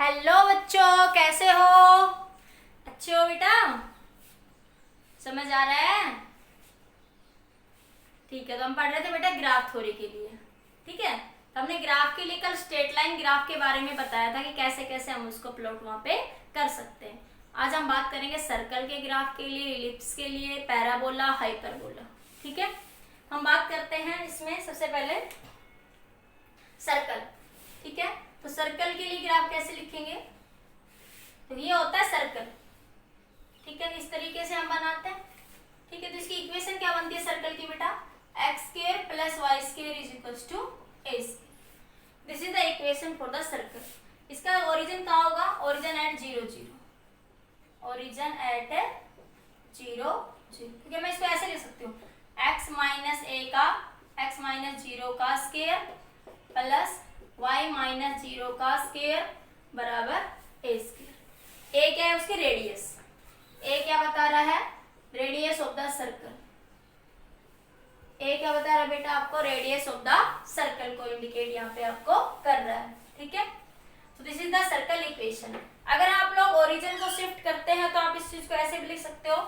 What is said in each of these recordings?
Hello बच्चों, कैसे हो? अच्छे हो बेटा? समझ आ रहा है? ठीक है, तो हम पढ़ रहे थे बेटा ग्राफ थ्योरी के लिए। ठीक है, तो हमने ग्राफ के लिए कल स्ट्रेट लाइन ग्राफ के बारे में बताया था कि कैसे कैसे हम उसको प्लॉट वहां पे कर सकते हैं। आज हम बात करेंगे सर्कल के ग्राफ के लिए, इलिप्स के लिए, पैराबोला, हाइपरबोला। ठीक है, हम बात करते हैं इसमें सबसे पहले सर्कल। ठीक है, तो सर्कल के लिए ग्राफ कैसे लिखेंगे? तो ये होता है सर्कल। ठीक है, इस तरीके से हम बनाते हैं। ठीक है, तो इसकी इक्वेशन क्या बनती है सर्कल की बेटा? X square plus y square is equals to a square. This is the equation for the circle. इसका ओरिजिन कहाँ होगा? Origin at 0 0। Origin at 0 0। ठीक है, मैं इसको ऐसे लिख सकती हूँ, एक्स माइनस ए का, एक्स माइनस 0 का स्क्वायर प्लस y माइनस 0 का स्क्वायर बराबर ए स्क्वायर। ए क्या है? उसकी रेडियस। ए क्या बता रहा है? Radius of the circle. ए क्या बता रहा है बेटा आपको? रेडियस ऑफ द सर्कल को इंडिकेट यहाँ पे आपको कर रहा है। ठीक है, तो this is the circle equation. अगर आप लोग ओरिजिन को शिफ्ट करते हैं तो आप इस चीज को ऐसे भी लिख सकते हो,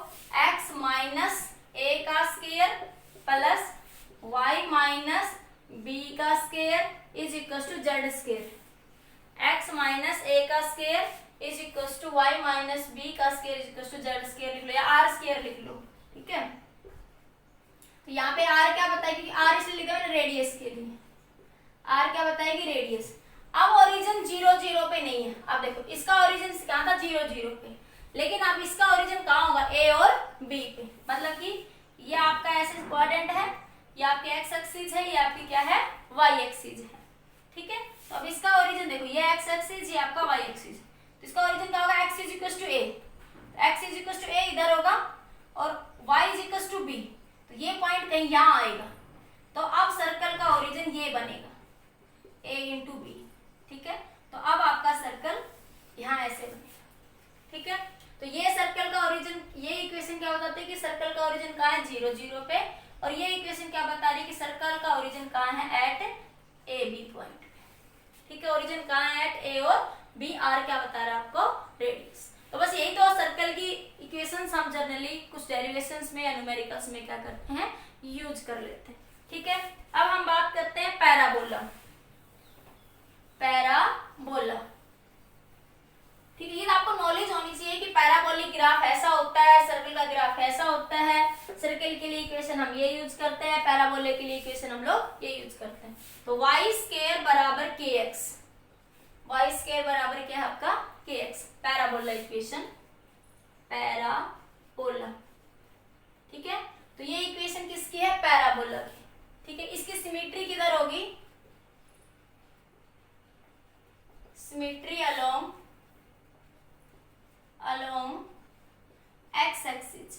एक्स माइनस ए का square plus y minus b का square is equal to z square. X minus a का square is equal to y minus b का square is equal to z square लिख लो या आर स्क्वायर लिख लो। ठीक है, तो यहाँ पे आर क्या बताएगी? आर इसलिए लिखा मैंने रेडियस के लिए। आर क्या बताएगी? रेडियस। अब ओरिजिन 0 0 पे नहीं है। अब देखो, इसका ओरिजिन कहाँ था? 0 0 पे, लेकिन अब इसका ओरिजिन कहाँ होगा? ए और बी पे। मतलब कि ये आपका ऐसे क्वाड्रेंट है, ये आपकी एक्स एक्सिस है, ये आपकी क्या है? वाई एक्सिस है। ठीक है, तो अब इसका ओरिजिन देखो, ये एक्स एक्सिस, ये आपका वाई एक्सिस। तो इसका ओरिजिन क्या होगा? X is equal to a. X is equal to a इधर होगा और y is equal to b, तो ये पॉइंट कहीं यहाँ आएगा। तो अब सर्कल का ओरिजिन ये बनेगा, ए इंटू बी। ठीक है, तो अब आपका सर्कल यहाँ ऐसे बनेगा। ठीक है, तो ये सर्कल का ओरिजिन, ये इक्वेशन क्या बताती है कि सर्कल का ओरिजिन कहाँ है? 0 0 पे। और ये इक्वेशन क्या बता रही है कि सर्कल का ओरिजिन कहाँ है? At a b point. ठीक है, ओरिजिन कहाँ है? एट ए और बी। आर क्या बता रहा है आपको? रेडियस। तो बस यही तो सर्कल की इक्वेशंस हम जनरली कुछ डेरिवेशंस में या न्यूमेरिकल्स में क्या करते हैं? यूज कर लेते हैं। ठीक है, अब हम बात करते हैं पैराबोला। पैराबोला, ठीक है, ये आपको नॉलेज होनी चाहिए कि पैराबोलिक ग्राफ ऐसा होता है, सर्कल का ग्राफ ऐसा होता है। सर्कल के लिए इक्वेशन हम ये यूज करते हैं, पैराबोला के लिए इक्वेशन हम लोग ये यूज करते हैं। तो वाई स्क्वायर बराबर के एक्स। वाई स्क्वायर बराबर क्या है आपका? के एक्स। Parabola equation, parabola. ठीक है, तो ये इक्वेशन किसकी है? पैराबोला की। ठीक है, इसकी सिमेट्री किधर होगी? Symmetry along x axis.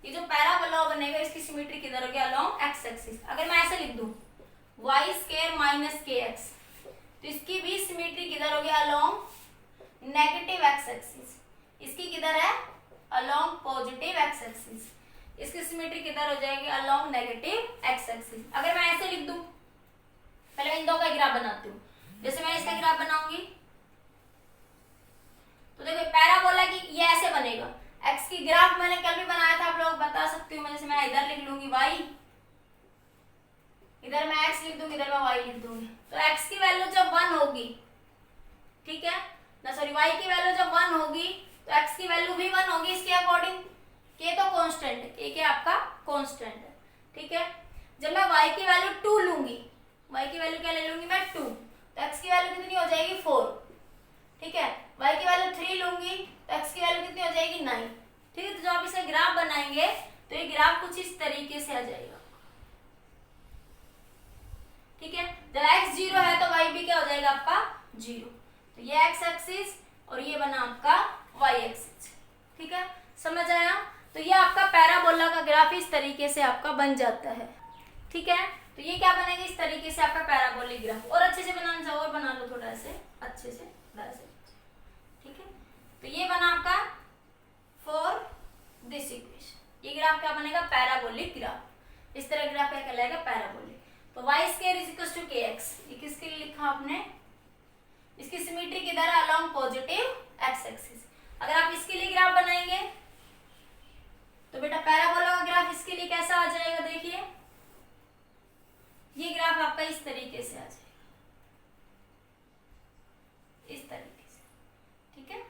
ये जो पैराबोला बनेगा इसकी सिमेट्री किधर होगी? Along x axis. अगर मैं ऐसे लिख दूं Y square minus k x, तो इसकी भी सिमेट्री किधर होगी? Along negative x axis. इसकी किधर है? Along positive x axis. इसकी सिमेट्री किधर हो जाएगी? Along negative x axis. अगर मैं ऐसे लिख दूं, पहले मैं इन दो का ग्राफ बनाती हूँ। जैसे मैं इसका ग्राफ बनाऊंगी तो देखो पैराबोला की ये ऐसे बनेगा। एक्स की ग्राफ मैंने कल भी बनाया था, आप लोग बता सकती हूँ। जैसे मैं इधर लिख लूंगी वाई, इधर मैं एक्स लिख दूंगी, इधर मैं वाई लिख दूंगी। तो एक्स की वैल्यू जब 1 होगी, ठीक है ना, सॉरी वाई की वैल्यू जब 1 होगी तो एक्स की वैल्यू भी 1 होगी इसके अकॉर्डिंग। के तो कांस्टेंट है, के आपका कांस्टेंट है। ठीक है, जब मैं वाई की वैल्यू 2 लूंगी, वाई की वैल्यू क्या ले लूंगी मैं? 2, तो एक्स की वैल्यू कितनी हो जाएगी? 4। ठीक है, y की वैल्यू 3 लूंगी तो x की वैल्यू कितनी हो जाएगी? 9। ठीक है, तो जब आप इसे ग्राफ बनाएंगे तो ये ग्राफ कुछ इस तरीके से आ जाएगा। ठीक है, जब x 0 है तो y भी क्या हो जाएगा आपका? 0। तो ये x एक्सिस और ये बना आपका y एक्सिस। ठीक है, समझ आया? तो ये आपका पैराबोला का ग्राफ इस तरीके से आपका बन जाता है। ठीक है, तो ये क्या बनेगा? इस तरीके से आपका पैराबोलिक ग्राफ। और अच्छे से बनाना चाहो और बना लो थोड़ा ऐसे अच्छे से, वैसे। ठीक है, तो ये बना आपका फॉर दिस इक्वेशन। ये ग्राफ क्या बनेगा? Parabolic graph. इस तरह ग्राफ क्या कहलाएगा? पैराबोलिक। तो y square is equal to k x. ये किसके लिए लिखा आपने? इसकी सिमेट्री किधर है? Positive x axis. अगर आप इसके लिए ग्राफ बनाएंगे तो बेटा पैराबोला का ग्राफ इसके लिए कैसा आ जाएगा, देखिए ये ग्राफ आपका इस तरीके से आ जाएगा, इस तरीके से, ठीक है।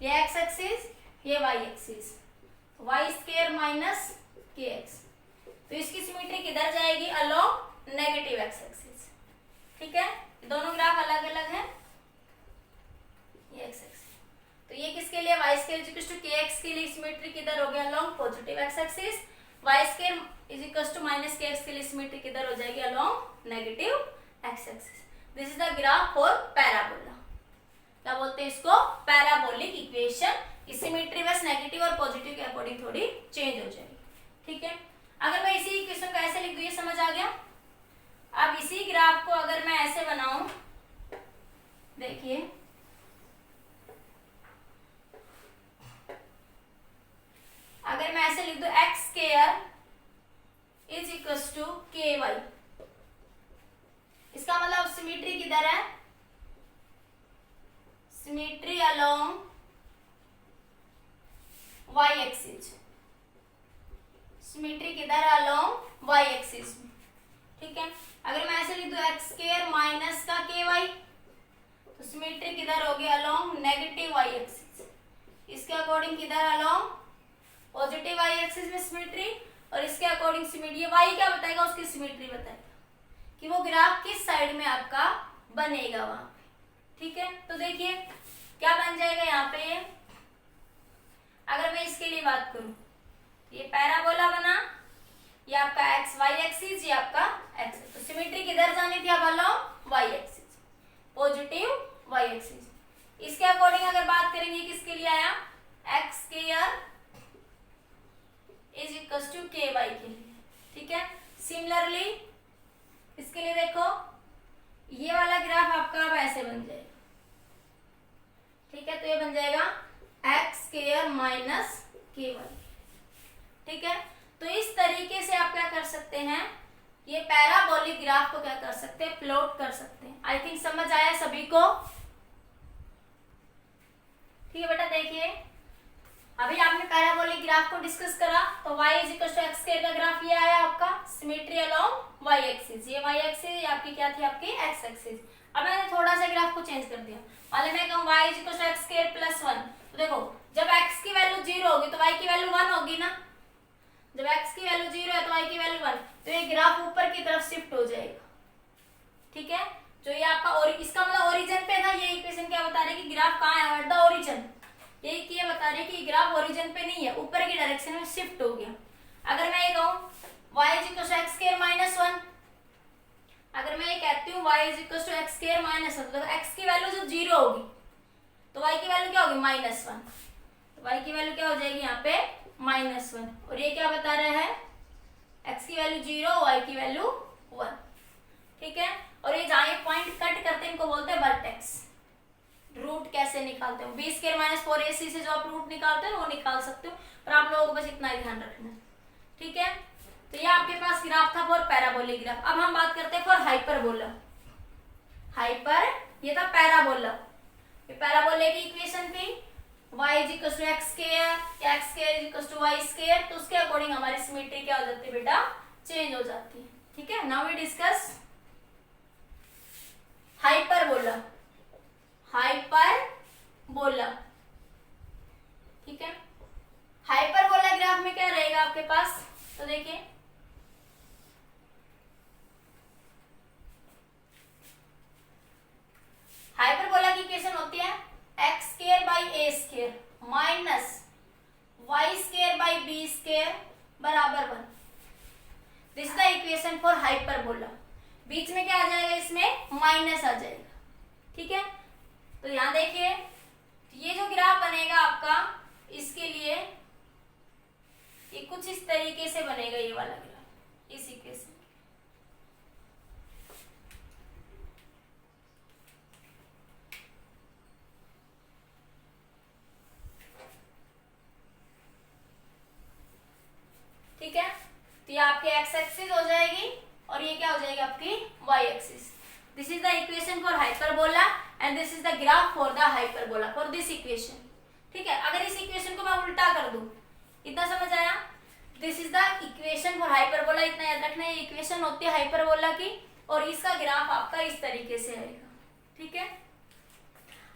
ये एक्स एक्सिस, ये y axis, y square minus k x. तो इसकी सिमेट्री किधर जाएगी, अलोंग नेगेटिव एक्स एक्सिस, ठीक है। दोनों ग्राफ अलग अलग हैं, ये एक्स एक्सिस। तो ये किसके लिए, y square is equal to k x के लिए सिमेट्री किधर हो गया, along positive x axis. Y square is equal to minus k x के लिए सिमेट्री किधर हो जाएगी, along negative x axis. This is the graph for parabola. क्या बोलते हैं इसको, पैराबोलिक इक्वेशन। सिमेट्री बस नेगेटिव और पॉजिटिव के अकॉर्डिंग थोड़ी चेंज हो जाएगी, ठीक है। अगर मैं इसी इक्वेशन को ऐसे लिख दूं, ये समझ आ गया। अब इसी ग्राफ को अगर मैं ऐसे बनाऊं, देखिए अगर मैं ऐसे लिख दूं x square is equal to k y, इसका मतलब सिमेट्री किधर है, symmetry along y axis, symmetry किधर अलोंग वाई एक्सिस में, ठीक है। अगर मैं ऐसे लिख दूं एक्स स्क्वायर माइनस का के वाई, तो सिमेट्री किधर होगी, अलोंग नेगेटिव वाई एक्सिस। इसके अकॉर्डिंग किधर, अलोंग पॉजिटिव वाई एक्सिस में सिमेट्री, और इसके अकॉर्डिंग सिमेट्री, वाई क्या बताएगा, उसकी सिमेट्री बताएगा कि वो ग्राफ किस साइड में आपका बनेगा वहां पे, ठीक है। तो देखिए क्या बन जाएगा यहाँ पे, अगर मैं इसके लिए बात करूं, ये पैराबोला बना, ये आपका एक्स वाई एक्सिस, ये आपका एक्स। तो सिमेट्री किधर जानी थी, अब along y axis, positive y axis. इसके अकॉर्डिंग अगर बात करेंगे किसके लिए आया, x square is equal to k y के लिए, ठीक है। सिमिलरली इसके लिए देखो, ये वाला ग्राफ आपका अब ऐसे बन जाएगा, ठीक है। तो ये बन जाएगा एक्स स्क्वायर माइनस के वाई, ठीक है। तो इस तरीके से आप क्या कर सकते हैं, ये पैराबोलिक ग्राफ को क्या कर सकते हैं, प्लॉट कर सकते हैं। आई थिंक समझ आया सभी को, ठीक है बेटा। देखिए अभी आपने पैराबोलिक ग्राफ को डिस्कस करा, तो y is equal to x square का ग्राफ ये आया आपका, सिमेट्री अलोंग y एक्सिस, ये y एक्सिस, ये आपकी क्या थी, आपकी x एक्सिस। अब मैंने थोड़ा सा ग्राफ को चेंज कर दिया, मान मैं कहूं y is equal to x square plus 1, तो देखो जब x की वैल्यू 0 होगी तो y की वैल्यू 1 होगी ना, जब x की वैल्यू 0 है तो y की वैल्यू 1, तो ये ग्राफ ऊपर की तरफ शिफ्ट हो जाएगा, ठीक है। जो ये आपका और इसका मतलब ओरिजिन पे था, ये इक्वेशन क्या बता रही है कि ग्राफ कहाँ है, एट द ओरिजिन। ये क्या बता रही है कि ग्राफ ओरिजिन पे नहीं है, ऊपर की डायरेक्शन में शिफ्ट हो गया। अगर मैं ये कहूं y is equal to x square minus 1, अगर मैं ये कहती हूँ y is equal to x square minus 1, तो x की वैल्यू जब 0 होगी तो y की वैल्यू क्या होगी, माइनस 1। तो y की वैल्यू क्या हो जाएगी यहाँ पे, माइनस 1। और ये क्या बता रहा है, x की वैल्यू 0, y की वैल्यू 1, ठीक है। और ये जहाँ ये पॉइंट कट करते हैं इनको बोलते हैं वर्टेक्स। रूट कैसे निकालते हो, बी स्क्वायर माइनस 4ac से जो आप रूट निकालते हो वो निकाल सकते हो, पर आप लोगों को बस इतना ही ध्यान रखना, ठीक है। तो ये आपके पास ग्राफ था फॉर पैराबोलिक ग्राफ। अब हम बात करते हैं फॉर हाइपरबोला। हाइपर ये था पैराबोला, ये पैराबोला की इक्वेशन थी y is equal to x square, x square is equal to y square. तो उसके अकॉर्डिंग हमारी सिमेट्री क्या हो जाती है बेटा, चेंज हो जाती है, ठीक है। Now we discuss hyperbola. Hyperbola, ठीक है। हाइपरबोला ग्राफ में क्या रहेगा आपके पास, तो देखिए हाइपरबोला की इक्वेशन होती है x square by a square minus y square by b square बराबर 1। This is the equation for hyperbola. बीच में क्या आ जाएगा, इसमें माइनस आ जाएगा, ठीक है। तो यहां देखिए ये जो ग्राफ बनेगा आपका, इसके लिए ये कुछ इस तरीके से बनेगा, ये वाला ग्राफ इस इक्वेशन। ठीक है, तो ये आपकी एक्स एक्सिस हो जाएगी और ये क्या हो जाएगी आपकी y axis. This is the equation for hyperbola and this is the graph for the hyperbola for this equation. ठीक है, अगर इस इक्वेशन को मैं उल्टा कर दूं, इतना समझ आया? This is the equation for hyperbola, इतना याद रखना है, ये इक्वेशन होती है हाइपरबोला की और इसका ग्राफ आपका इस तरीके से आएगा। ठीक है,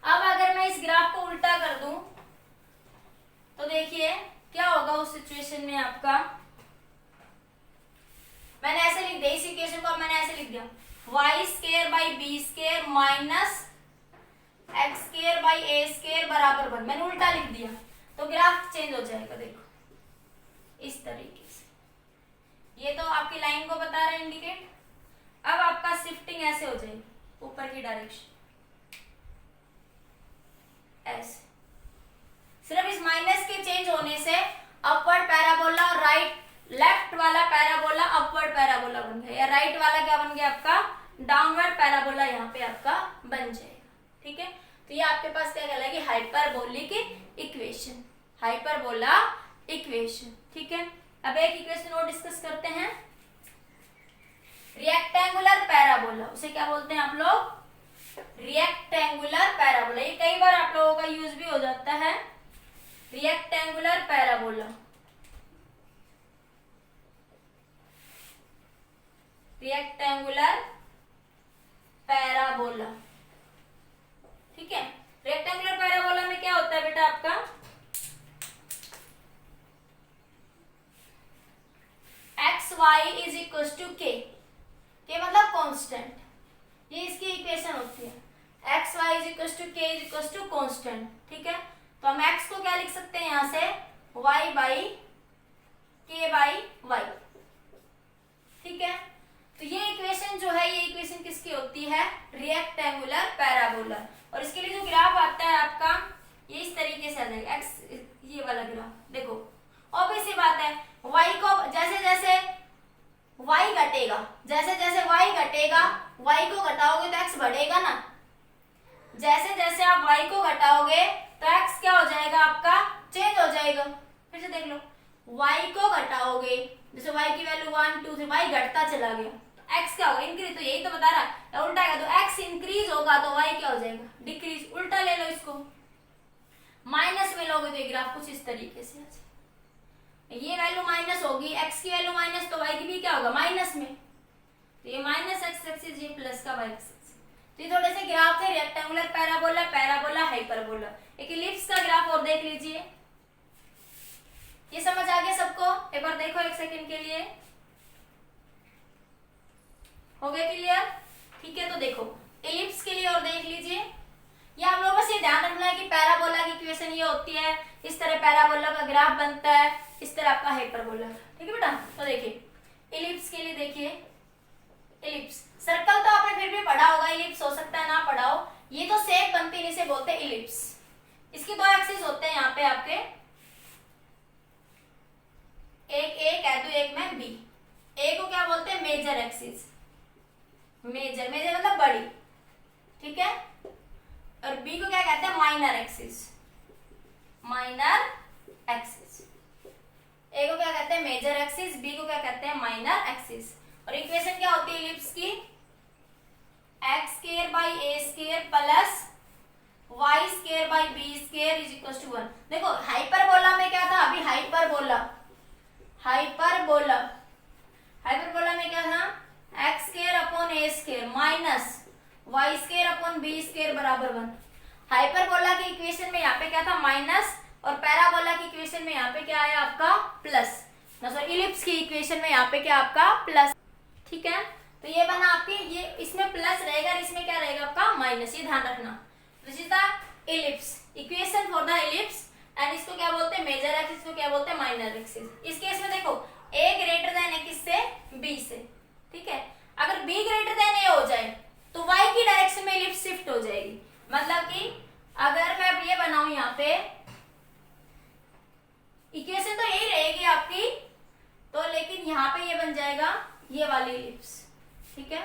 अब अगर मैं इस ग्राफ को उल्टा कर दूं तो देखिए क्या होगा उस सिचुएशन में आपका। मैंने ऐसे लिख दिया इस इक्वेशन को, मैंने ऐसे लिख दिया y square by b square minus x square by a square बराबर 1। मैंने उल्टा लिख दिया तो ग्राफ चेंज हो जाएगा। देखो इस तरीके से, ये तो आपकी लाइन को बता रहा है इंडिकेट। अब आपका शिफ्टिंग ऐसे हो जाएगी ऊपर की डायरेक्शन, ऐसे। सिर्फ इस माइनस के चेंज होने से अपवर्ड पैराबोला और राइट लेफ्ट वाला पैराबोला अपवर्ड पैराबोला बन गया, या राइट वाला क्या बन गया आपका डाउनवर्ड पैराबोला यहाँ पे आपका बन जाएगा। ठीक है, तो ये आपके पास क्या कहलाएगी हाइपरबोलिक इक्वेशन, हाइपरबोला इक्वेशन। ठीक है, अब एक इक्वेशन और डिस्कस करते हैं, रेक्टेंगुलर पैराबोला। उसे क्या बोलते हैं आप लोग? Rectangular parabola. ये कई बार आप लोगों का यूज भी हो जाता है, रेक्टेंगुलर पैराबोला। Rectangular parabola. ठीक है, रेक्टेंगुलर पैराबोला में क्या होता है बेटा आपका, x y is equal to k मतलब कांस्टेंट, ये इसकी इक्वेशन होती है। X y is equal to k is equal to constant. ठीक है, तो हम एक्स को क्या लिख सकते हैं यहां से वाई बाई के बाई वाई। ठीक है, तो ये इक्वेशन जो है, ये इक्वेशन किसकी होती है रेक्टेंगुलर पैराबोला। और इसके लिए जो ग्राफ आता है आपका ये इस तरीके से आ जाएगा, एक्स ये वाला ग्राफ। देखो ऑब्वियस सी बात है, y को जैसे जैसे y घटेगा, जैसे जैसे y घटेगा, y को घटाओगे तो x बढ़ेगा ना। जैसे जैसे आप y को घटाओगे तो x क्या हो जाएगा आपका चेंज हो जाएगा। फिर से देख लो, y को घटाओगे, जैसे y की वैल्यू 1 2 3, y घटता चला गया तो x क्या होगा इंक्रीज। तो यही तो बता रहा है, उल्टा है तो x इंक्रीज होगा तो y क्या हो जाएगा डिक्रीज। उल्टा ले लो इसको, माइनस में लोगे तो ये ग्राफ कुछ इस तरीके से आ जाएगा। ये वैल्यू माइनस होगी, x की वैल्यू माइनस तो y की भी क्या होगा माइनस में। तो ये माइनस एक्स एक्सिस, ये प्लस का y एक्सिस। तो ये थोड़े से ग्राफ थे रेक्टेंगुलर पैराबोला, पैराबोला, हाइपरबोला। एक इलिप्स का ग्राफ और देख लीजिए, ये समझ आ गया सबको? एक बार देखो एक सेकंड के लिए, हो गया क्लियर? ठीक है, तो देखो इलिप्स के लिए और देख लीजिए। ये आप लोगों को बस ये ध्यान रखना है कि पैराबोला की इक्वेशन ये होती है, इस तरह पैराबोला का ग्राफ बनता है, इस तरह आपका हाइपरबोला। ठीक है बेटा, तो देखिए इलिप्स के लिए देखिए, इलिप्स सर्कल तो आपने फिर भी पढ़ा होगा, इलिप्स हो सकता है ना पढ़ा हो। ये तो शेप बनती है, इसे बोलते हैं इलिप्स। इसके दो एक्सिस होते हैं यहाँ पे आपके, एक ए कह दो एक में बी। ए को क्या बोलते हैं मेजर एक्सिस, मेजर मेजर मतलब बड़ी। ठीक है, और बी को क्या कहते हैं माइनर एक्सिस, माइनर एक्सिस। ए को क्या कहते हैं मेजर एक्सिस, बी को क्या कहते हैं माइनर एक्सिस। और इक्वेशन क्या होती है इलिप्स की, x square by a square plus y square by b square is equal to 1। देखो हाइपरबोला में क्या था अभी, हाइपरबोला में क्या था, x square upon a square minus y square upon b square बराबर 1। हाइपरबोला की इक्वेशन में यहाँ पे क्या था माइनस, और पैराबोला की इक्वेशन में यहाँ पे क्या आया आपका प्लस। सॉरी इलिप्स की इक्वेशन में यहाँ पे क्या आपका प्लस। ठीक है, तो ये बना आपकी, ये इसमें प्लस रहेगा और इसमें क्या रहेगा आपका माइनस, ये ध्यान रखना। This is the ellipse, equation for the ellipse. And इसको क्या बोलते हैं मेजर एक्सिस, इसको क्या बोलते हैं माइनर एक्सिस। इस केस में देखो a ग्रेटर देन है किससे, b से। ठीक है, अगर b ग्रेटर देन a हो जाए तो y की डायरेक्शन में इलिप्स शिफ्ट हो जाएगी। मतलब कि अगर मैं ये बनाऊं यहाँ पे, इक्वेशन तो यही रहेगी आपकी, तो लेकिन यहाँ पे ये बन जाएगा ये वाली इलिप्स। ठीक है,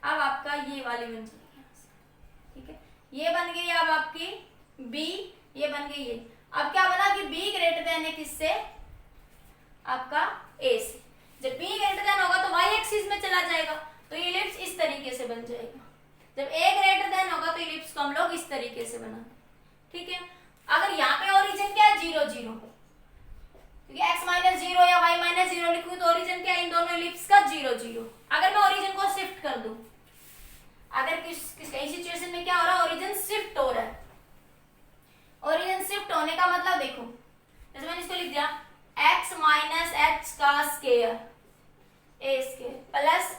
अब आपका ये वाली बन जाएगी। ठीक है, ये बन गई अब आपकी b, ये बन गई ये। अब क्या बना कि b ग्रेटर देन है किससे, आपका a से। जब b ग्रेटर देन होगा तो y बन जाएगा। जब a ग्रेटर देन होगा तो इलिप्स को हम लोग इस तरीके से बनाते हैं, ठीक है। अगर यहाँ पे ओरिजिन क्या है 0 0, क्योंकि x माइनस 0 या y माइनस 0 लिखूं तो ओरिजिन क्या है इन दोनों इलिप्स का 0 0। अगर मैं ओरिजिन को शिफ्ट कर दूं, अगर कई सिचुएशन में क्या हो रहा है ओरिजिन शिफ्ट हो रहा है। ओरिजिन शिफ्ट होने का मतलब देखो, जैसे मैंने इसको लिख दिया x माइनस h का square a square plus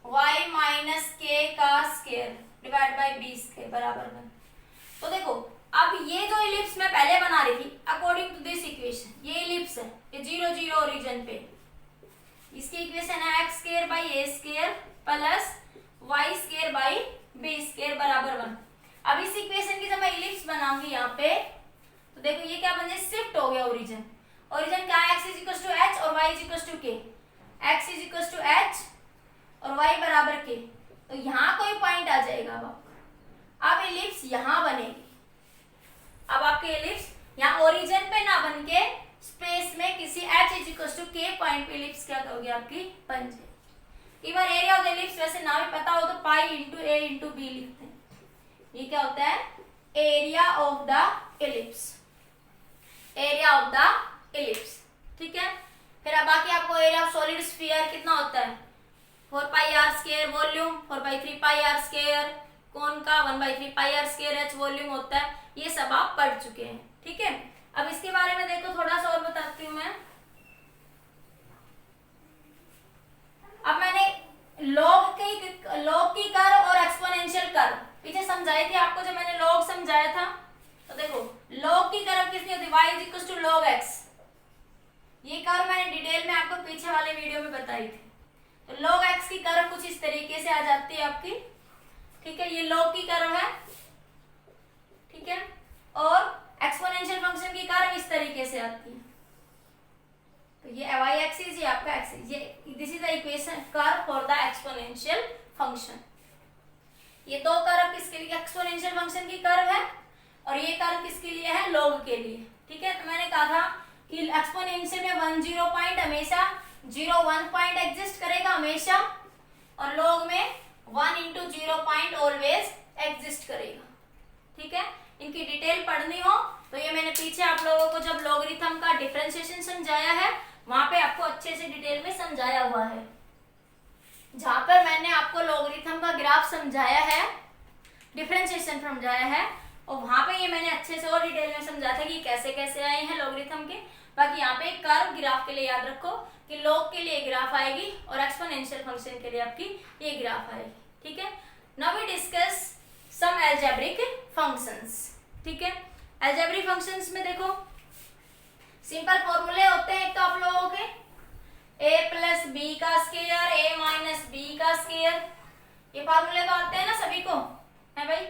y minus k का square divide by b square बराबर 1। तो देखो अब ये जो इलिप्स मैं पहले बना रही थी अकॉर्डिंग टू दिस इक्वेशन, ये इलिप्स है, ये 0 0 ओरिजिन पे, इसकी इक्वेशन है x square by a square plus y square by b square बराबर 1। अब इस इक्वेशन की जब मैं इलिप्स बनाऊंगी यहाँ पे तो देखो ये क्या बन जाए शिफ्ट हो गया ओरिजिन। ओरिजिन क्या है x is equal to h और y is equal to k, x is equal to h और y बराबर k, तो यहाँ कोई पॉइंट आ जाएगा। अब इलिप्स यहाँ बनेगी, अब आपके इलिप्स यहाँ ओरिजिन पे ना बन के स्पेस में किसी h is equal to k point पे इलिप्स क्या होगी आपकी बन जाएगी। Even area of the ellipse वैसे ना भी पता हो तो pi into a into b लिखते हैं। ये क्या होता है area of the ellipse, area of the ellipse, ठीक है। फिर अब बाकी आपको एरिया ऑफ सॉलिड स्फीयर कितना होता है 4 pi r square volume, 4/3 pi r square cone का 1/3 pi r square h volume होता है। ये सब आप पढ़ चुके हैं, ठीक है। अब इसके बारे में देखो थोड़ा सा और बताती हूँ मैं। अब मैंने लॉग की कर्व और एक्सपोनेंशियल कर्व पीछे समझाई थी आपको, जब मैंने लॉग समझाया था तो देखो लॉग की कर्व कितनी होती है y is equal to log x। ये कर्व मैंने डिटेल में आपको पीछे वाले वीडियो में बताई थी। तो log x की कर्व कुछ इस तरीके से आ जाती है आपकी, ठीक है। ये log की कर्व है, ठीक है, और एक्सपोनेंशियल फंक्शन की कर्व इस तरीके से आती है। तो ये y एक्सिस, ये आपका एक्सिस, ये this is the equation curve for the exponential function. ये दो कर्व किसके लिए एक्सपोनेंशियल फंक्शन की कर्व है और ये कर्व किसके लिए है log के लिए, ठीक है। तो मैंने कहा था कि एक्सपोनेंशियल में 1 0 पॉइंट हमेशा 0 1 पॉइंट एग्जिस्ट करेगा हमेशा, और log में 1 इंटू 0 पॉइंट ऑलवेज एग्जिस्ट करेगा, ठीक है। इनकी डिटेल पढ़नी हो तो ये मैंने पीछे आप लोगों को जब लॉगरिथम का डिफरेंशिएशन समझाया है वहां पे आपको अच्छे से डिटेल में समझाया हुआ है। जहां पर मैंने आपको लॉगरिथम का ग्राफ समझाया है, डिफरेंशिएशन समझाया है, और वहां पे ये मैंने अच्छे से और डिटेल में समझाया था कि कैसे कैसे आए हैं लॉगरिथम के। बाकी यहाँ पे कर्व ग्राफ के लिए याद रखो कि log के लिए ग्राफ आएगी और एक्सपोनेंशियल फंक्शन के लिए आपकी ये ग्राफ आएगी, ठीक है। Now we discuss some algebraic functions, ठीक है। अलजेब्रिक फंक्शंस में देखो सिंपल फॉर्मूले होते हैं एक तो आप लोगों के a प्लस बी का स्क्वायर a माइनस बी का स्क्वायर, ये फॉर्मूले तो आते हैं ना सभी को, है भाई।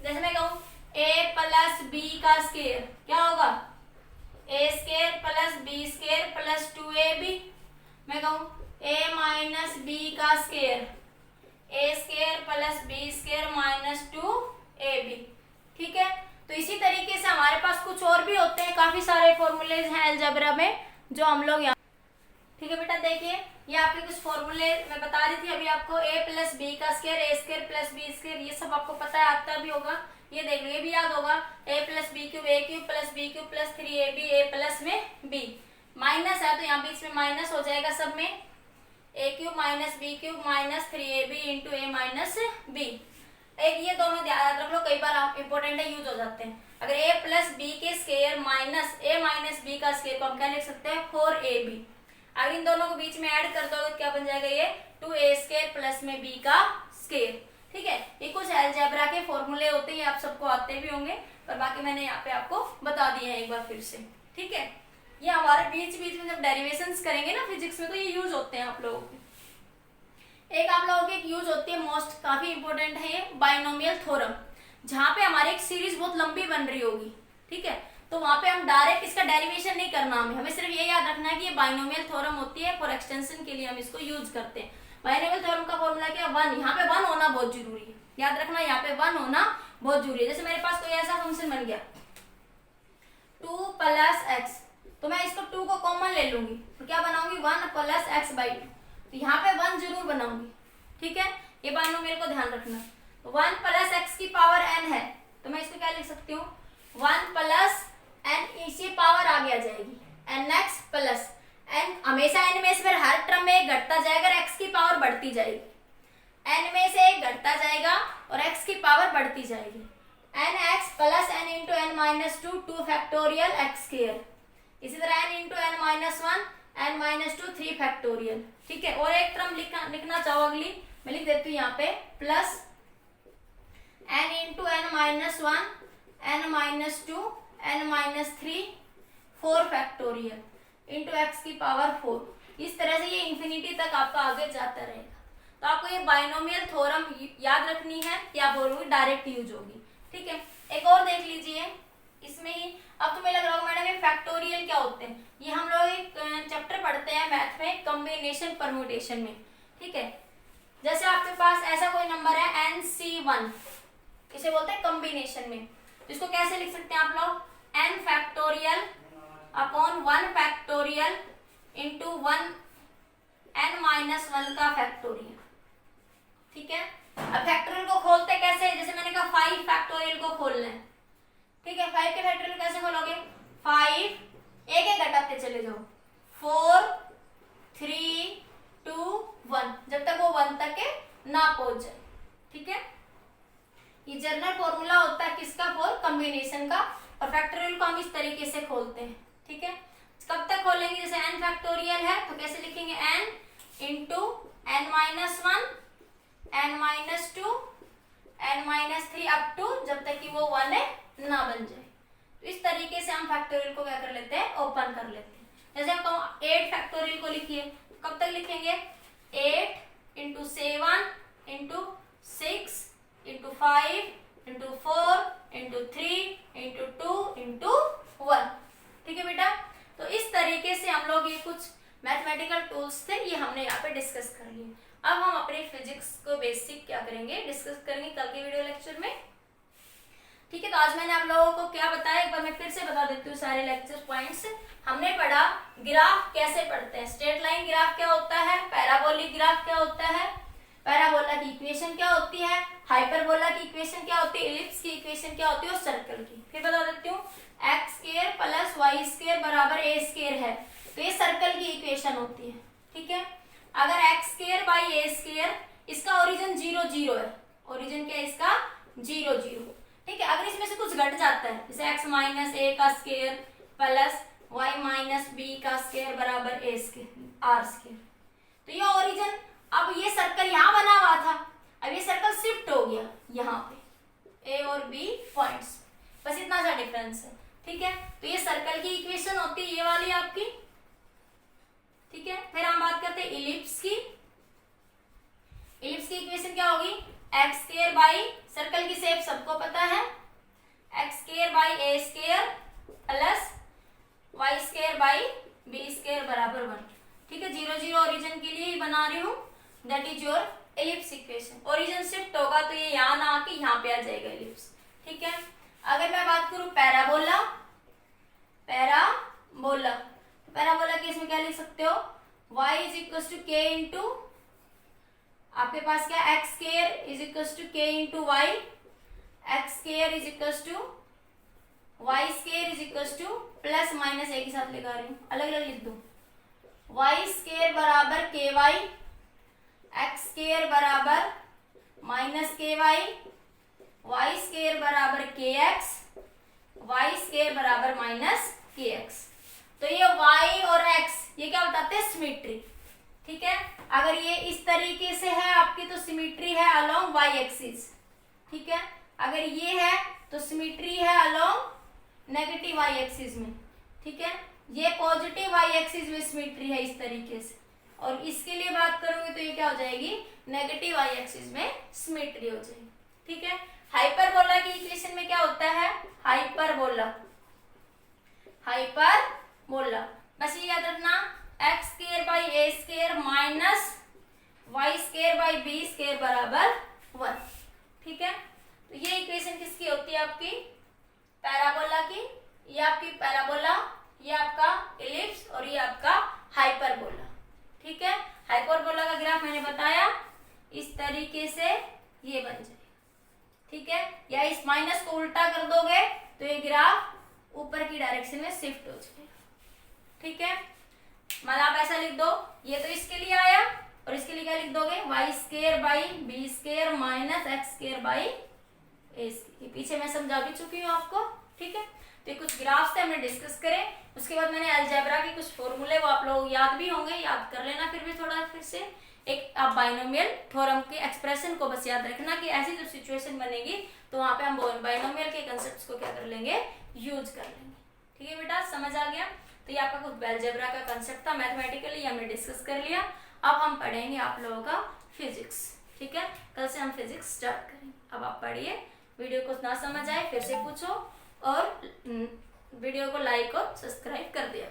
जैसे मैं कहूं a प्लस बी का स्क्वायर क्या होगा a square plus b square plus 2ab। मैं कहूं a माइनस बी का square a square plus b square minus 2ab, ठीक है। तो इसी तरीके से हमारे पास कुछ और भी होते हैं, काफी सारे फॉर्मूलेज हैं अलजेब्रा में जो हम लोग यहाँ, ठीक है बेटा। देखिए ये आपके कुछ फॉर्मूले मैं बता रही थी अभी आपको, a प्लस बी का square a square plus b square, ये सब आपको पता है, आता भी होगा, ये देख लो, ये भी याद होगा a plus b cube a cube plus b cube plus 3ab, a plus में b माइनस है तो यहाँ बीच में माइनस हो जाएगा सब में, a cube minus b cube minus 3ab into a minus b। एक ये दोनों याद रख लो, कई बार इंपॉर्टेंट है, यूज हो जाते हैं। अगर a प्लस बी के square minus a minus b का स्क्वायर को हम क्या लिख सकते हैं 4ab। अगर इन दोनों को बीच में ऐड कर दो तो क्या बन जाएगा ये 2a स्क्वायर प्लस में b का स्क्वायर, ठीक है। ये कुछ अलजेब्रा के फॉर्मूले होते हैं, आप सबको आते भी होंगे, पर बाकी मैंने यहाँ पे आपको बता दिए हैं एक बार फिर से, ठीक है। ये हमारे बीच बीच में जब डेरिवेशंस करेंगे ना फिजिक्स में तो ये यूज होते हैं आप लोगों के। एक आप लोगों की यूज होती है मोस्ट काफी इंपॉर्टेंट है ये बाइनोमियल थ्योरम, जहां पे हमारी एक सीरीज बहुत लंबी बन रही होगी, ठीक है। तो वहां पे हम डायरेक्ट इसका डेरिवेशन नहीं करना, हमें सिर्फ ये याद रखना है कि ये बाइनोमियल थ्योरम होती है, फॉर एक्सटेंशन के लिए हम इसको यूज करते हैं। बाइनोमियल थ्योरम का फॉर्मूला क्या है 1, यहाँ पे 1 होना बहुत जरूरी है, याद रखना यहाँ पे 1 होना बहुत जरूरी है। जैसे मेरे पास कोई ऐसा फंक्शन बन गया 2 प्लस एक्स, तो मैं इसको 2 को कॉमन ले लूंगी तो क्या बनाऊंगी 1 प्लस एक्स बाई 2, तो यहाँ पे 1 जरूर बनाऊंगी, ठीक है, ये बाइनोमियल को ध्यान रखना। 1 प्लस एक्स की पावर n है, तो मैं इसको क्या लिख सकती हूँ, 1 प्लस n, इसी पावर आगे आ जाएगी nx प्लस n, हमेशा n में से फिर हर टर्म में घटता जाएगा, x की पावर बढ़ती जाएगी, n में से घटता जाएगा और x की पावर बढ़ती जाएगी, nx plus n into n minus 2 factorial x square, इसी तरह n into n minus 1 n minus 2 3 factorial. ठीक है, और एक टर्म लिखना चाहो अगली, मैं लिख देती हूँ यहाँ पे plus n into n minus 1 n minus 2 n minus 3 4 factorial into x की पावर 4। इस तरह से ये इंफिनिटी तक आपका आगे जाता रहेगा। तो आपको ये बाइनोमियल थ्योरम याद रखनी है या बोलोगे डायरेक्ट यूज होगी। ठीक है, एक और देख लीजिए इसमें ही। अब तुम्हें लग रहा होगा मैडम ये फैक्टोरियल क्या होते हैं, ये हम लोग एक चैप्टर पढ़ते हैं मैथ में, कॉम्बिनेशन परम्यूटेशन में। ठीक है, जैसे आपके पास ऐसा कोई नंबर है NC1, इसे बोलते हैं कॉम्बिनेशन में, तो इसको कैसे लिख सकते हैं आप लोग, n factorial upon 1 factorial into 1 n minus 1 का फैक्टोरियल। ठीक है, अब फैक्टोरियल को खोलते कैसे, जैसे मैंने कहा 5 फैक्टोरियल को खोलना है। ठीक है, 5 के फैक्टोरियल कैसे खोलोगे, 5 एक एक घटाते चले जाओ, 4 3 2 1, जब तक वो 1 तक के ना पहुंच जाए। ठीक है, ये जनरल फॉर्मूला होता है किसका, फॉर कॉम्बिनेशन का, और फैक्टोरियल को हम इस तरीके से खोलते हैं। ठीक है, कब तक खोलेंगे, जैसे n फैक्टोरियल है तो कैसे लिखेंगे, n into n minus 1 n minus 2 n minus 3 up to जब तक कि वो 1 है ना बन जाए। तो इस तरीके से हम फैक्टोरियल को क्या कर लेते हैं, ओपन कर लेते हैं। जैसे हम 8 फैक्टोरियल को लिखिए, कब तक लिखेंगे, 8 into 7 into 6 into 5 into 4 into 3 into 2 into 1। ठीक है बेटा, तो इस तरीके से हम लोग ये कुछ मैथमेटिकल टूल्स थे, ये हमने यहाँ पे डिस्कस कर लिए। अब हम अपने फिजिक्स को बेसिक क्या करेंगे, डिस्कस करेंगे कल के वीडियो लेक्चर में। ठीक है, तो आज मैंने आप लोगों को क्या बताया, एक बार मैं फिर से बता देती हूँ सारे लेक्चर पॉइंट्स। हमने पढ़ा ग्राफ कैसे पढ़ते हैं, स्ट्रेट लाइन ग्राफ क्या होता है, पैराबोलिक ग्राफ क्या होता है, पैराबोला की इक्वेशन क्या होती है, हाइपरबोला की इक्वेशन क्या होती है, एलिप्स की इक्वेशन क्या होती है, और सर्कल की। फिर बता देती हूँ, x square plus y square बराबर ए स्क्वायर है, तो ये सर्कल की इक्वेशन होती है। ठीक है, अगर x square by a square, इसका ओरिजिन 0 0 है, ओरिजिन क्या है इसका, 0 0। ठीक है, अगर इसमें से कुछ घट जाता है, जैसे एक्स माइनस ए का square plus y minus b का स्क्वायर बराबर ए स्क्वायर आर स्क्वायर, तो ये ओरिजिन, अब ये सर्कल यहाँ बना हुआ था, अब ये सर्कल शिफ्ट हो गया यहाँ पे ए और बी पॉइंट्स, बस इतना सा डिफरेंस है। ठीक है, तो ये सर्कल की इक्वेशन होती है ये वाली आपकी। ठीक है, फिर हम बात करते हैं इलिप्स की। इलिप्स की इक्वेशन क्या होगी, एक्स स्क्वायर बाई, सर्कल की शेप सबको पता है, x square by a square plus y square by b square बराबर 1। ठीक है, 0 0 ओरिजिन के लिए ही बना रही हूँ, that is your ellipse equation. Origin shift होगा तो ये यहाँ ना आके यहाँ पे आ जाएगा एलिप्स। ठीक है, अगर मैं बात करूँ पैराबोला, पैराबोला, पैराबोला के इसमें क्या लिख सकते हो, y is equal to k into, आपके पास क्या, x square is equal to k into y, x square is equal to y square is equal to plus minus एक ही साथ लगा रही हूँ, अलग अलग लिख दो, वाई स्क्वायर बराबर के वाई, एक्स स्क्वायर बराबर माइनस के वाई, वाई स्क्वायर बराबर के एक्स, वाई स्क्वायर बराबर माइनस के एक्स। तो ये y और x ये क्या बताते हैं, सिमेट्री। ठीक है, अगर ये इस तरीके से है आपकी तो सिमेट्री है अलोंग y एक्सिस। ठीक है, अगर ये है तो सिमेट्री है अलोंग नेगेटिव y एक्सिस में। ठीक है, ये पॉजिटिव y एक्सिस में सिमेट्री है इस तरीके से, और इसके लिए बात करूंगी तो ये क्या हो जाएगी, नेगेटिव y एक्सिस में सिमेट्री हो जाएगी। ठीक है, हाइपरबोला की इक्वेशन में क्या होता है, हाइपरबोला, हाइपरबोला बस ये याद रखना, x square by a square minus y square by b square बराबर 1। ठीक है, तो ये इक्वेशन किसकी होती है, आपकी पैराबोला की। ये आपकी पैराबोला, ये आपका एलिप्स और ये आपका हाइपरबोला। ठीक है, हाइपरबोला का ग्राफ मैंने बताया, इस तरीके से ये बन जाएगा, ठीक है। या इस माइनस को उल्टा कर दोगे तो ये ग्राफ ऊपर की डायरेक्शन में शिफ्ट हो जाएगा, ठीक है। मतलब आप ऐसा लिख दो, ये तो इसके लिए आया और इसके लिए क्या लिख दोगे, y square by b square minus x square by a square. पीछे मैं समझा भी चुकी हूँ आपको, ठीक है। तो ये कुछ ग्राफ्स थे हमने डिस्कस करे, उसके बाद मैंने अलजेब्रा के कुछ फॉर्मूले वो आप लोग याद भी होंगे, याद कर लेना फिर भी थोड़ा फिर से। एक आप बाइनोमियल थ्योरम के एक्सप्रेशन को बस याद रखना कि ऐसी जब सिचुएशन बनेगी तो वहां पे हम बाइनोमियल के कंसेप्ट्स को क्या कर लेंगे, यूज कर लेंगे, ठीक है बेटा, समझ आ गया। तो ये आपका खुद अलजेब्रा का कंसेप्ट था, मैथमेटिकली हमने डिस्कस कर लिया। अब हम पढ़ेंगे आप लोगों का फिजिक्स, ठीक है। कल से हम फिजिक्स स्टार्ट करेंगे। अब आप पढ़िए, वीडियो को ना समझ आए फिर से पूछो और वीडियो को लाइक और सब्सक्राइब कर दिया।